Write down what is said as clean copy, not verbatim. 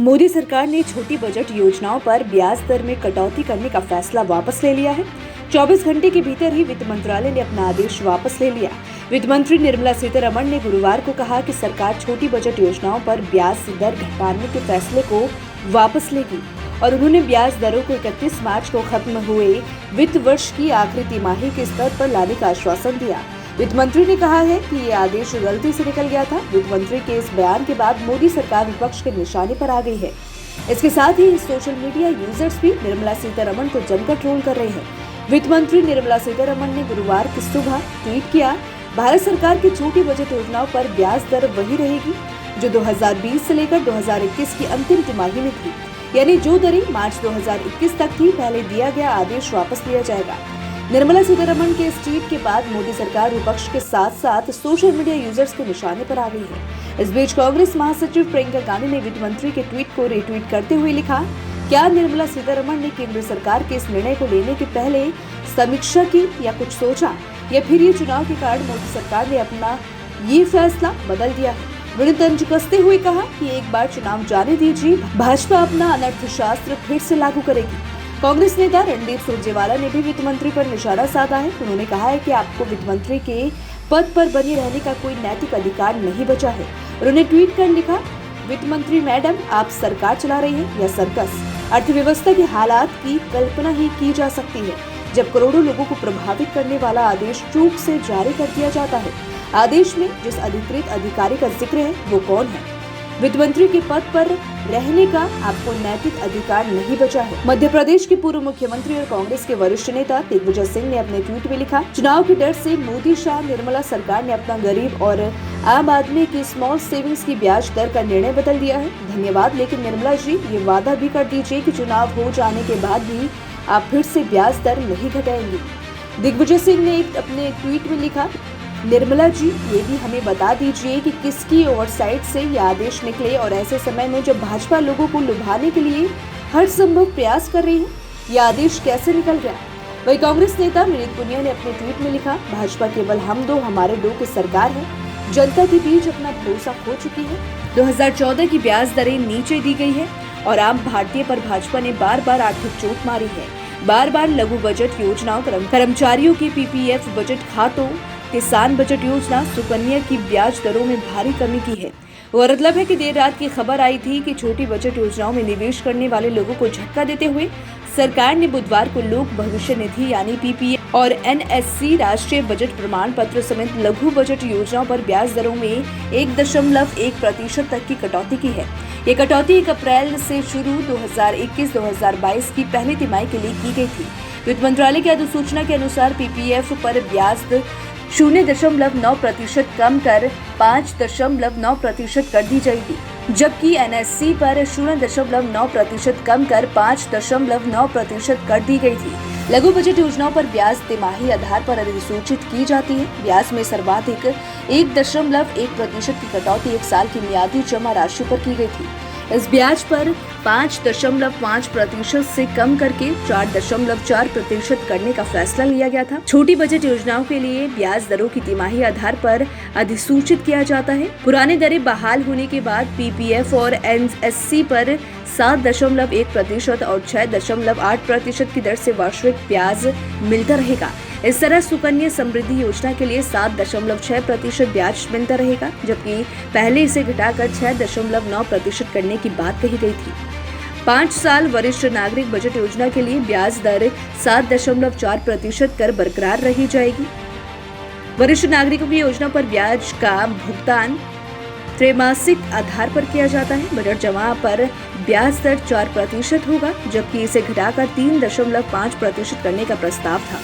मोदी सरकार ने छोटी बजट योजनाओं पर ब्याज दर में कटौती करने का फैसला वापस ले लिया है। 24 घंटे के भीतर ही वित्त मंत्रालय ने अपना आदेश वापस ले लिया। वित्त मंत्री निर्मला सीतारमण ने गुरुवार को कहा कि सरकार छोटी बजट योजनाओं पर ब्याज दर घटाने के फैसले को वापस लेगी और उन्होंने ब्याज दरों को 31 मार्च को खत्म हुए वित्त वर्ष की आखिरी तिमाही के स्तर पर लाने का आश्वासन दिया। वित्त मंत्री ने कहा है कि ये आदेश गलती से निकल गया था। वित्त मंत्री के इस बयान के बाद मोदी सरकार विपक्ष के निशाने पर आ गई है। इसके साथ ही सोशल मीडिया यूजर्स भी निर्मला सीतारमण को जमकर ट्रोल कर रहे हैं। वित्त मंत्री निर्मला सीतारमण ने गुरुवार की सुबह ट्वीट किया, भारत सरकार की छोटी बजट योजनाओं पर ब्याज दर वही रहेगी जो 2020 से लेकर 2021 की अंतिम तिमाही में थी, यानी जो दरें मार्च 2021 तक थी। पहले दिया गया आदेश वापस लिया जाएगा। निर्मला सीतारमण के इस ट्वीट के बाद मोदी सरकार विपक्ष के साथ साथ सोशल मीडिया यूजर्स के निशाने पर आ गई है। इस बीच कांग्रेस महासचिव प्रियंका गांधी ने वित्त मंत्री के ट्वीट को रीट्वीट करते हुए लिखा, क्या निर्मला सीतारमण ने केंद्र सरकार के इस निर्णय को लेने के पहले समीक्षा की या कुछ सोचा, या फिर ये चुनाव के कारण मोदी सरकार ने अपना ये फैसला बदल दिया है। उन्होंने तंज कसते हुए कहा कि एक बार चुनाव जाने दीजिए, भाजपा अपना अनर्थशास्त्र फिर से लागू करेगी। कांग्रेस नेता रणदीप सुरजेवाला ने भी वित्त मंत्री पर निशाना साधा है। उन्होंने कहा है कि आपको वित्त मंत्री के पद पर बने रहने का कोई नैतिक अधिकार नहीं बचा है। उन्होंने ट्वीट कर लिखा, वित्त मंत्री मैडम, आप सरकार चला रही हैं या सर्कस। अर्थव्यवस्था के हालात की कल्पना ही की जा सकती है जब करोड़ों लोगों को प्रभावित करने वाला आदेश चूक से जारी कर दिया जाता है। आदेश में जिस अधिकृत अधिकारी का जिक्र है वो कौन है? वित्त मंत्री के पद पर रहने का आपको नैतिक अधिकार नहीं बचा है। मध्य प्रदेश के पूर्व मुख्यमंत्री और कांग्रेस के वरिष्ठ नेता दिग्विजय सिंह ने अपने ट्वीट में लिखा, चुनाव के डर से मोदी शाह निर्मला सरकार ने अपना गरीब और आम आदमी की स्मॉल सेविंग्स की ब्याज दर का निर्णय बदल दिया है। धन्यवाद, लेकिन निर्मला जी ये वादा भी कर दीजिए कि चुनाव हो जाने के बाद भी आप फिर से ब्याज दर नहीं घटाएंगे। दिग्विजय सिंह ने अपने ट्वीट में लिखा, निर्मला जी ये भी हमें बता दीजिए कि किसकी ओवरसाइट से ये आदेश निकले और ऐसे समय में जब भाजपा लोगों को लुभाने के लिए हर संभव प्रयास कर रही है, ये आदेश कैसे निकल गया। वही कांग्रेस नेता विनीत पुनिया ने अपने ट्वीट में लिखा, भाजपा केवल हम दो हमारे दो की सरकार है, जनता के बीच अपना भरोसा खो चुकी है। 2014 की ब्याज दरें नीचे दी गई है और आम भारतीय पर भाजपा ने बार बार आर्थिक चोट मारी है। बार बार लघु बजट योजनाओं, कर्मचारियों के PPF बजट खातों, किसान बजट योजना, सुकन्या की ब्याज दरों में भारी कमी की है। गौरतलब है कि देर रात की खबर आई थी कि छोटी बजट योजनाओं में निवेश करने वाले लोगों को झटका देते हुए सरकार ने बुधवार को लोक भविष्य निधि यानी PPF और NSC राष्ट्रीय बजट प्रमाण पत्र समेत लघु बजट योजनाओं पर ब्याज दरों में 1.1% तक की कटौती की है। ये कटौती 1 अप्रैल से शुरू 2021-2022 की पहली तिमाही के लिए की गई थी। वित्त मंत्रालय की अधिसूचना के अनुसार PPF पर ब्याज 0.9% कम कर 5.9% कर दी जाएगी, जबकि NSC पर 0.9% कम कर 5.9% कर दी गई थी। लघु बजट योजनाओं पर ब्याज तिमाही आधार पर अधिसूचित की जाती है। ब्याज में सर्वाधिक 1.1% की कटौती 1 साल की मियादी जमा राशि पर की गई थी। इस ब्याज पर 5.5% से कम करके 4.4% करने का फैसला लिया गया था। छोटी बजट योजनाओं के लिए ब्याज दरों की तिमाही आधार पर अधिसूचित किया जाता है। पुरानी दरें बहाल होने के बाद PPF और NSC पर 7.1% और 6.8% की दर से वार्षिक ब्याज मिलता रहेगा। इस तरह सुकन्या समृद्धि योजना के लिए 7.6% ब्याज मिलता रहेगा, जबकि पहले इसे घटाकर 6.9% करने की बात कही गई थी। 5 साल वरिष्ठ नागरिक बजट योजना के लिए ब्याज दर 7.4% कर बरकरार रही जाएगी। वरिष्ठ नागरिकों की योजना पर ब्याज का भुगतान त्रैमासिक आधार पर किया जाता है। बजट जमा पर ब्याज दर 4% होगा, जबकि इसे घटाकर 3.5% करने का प्रस्ताव था।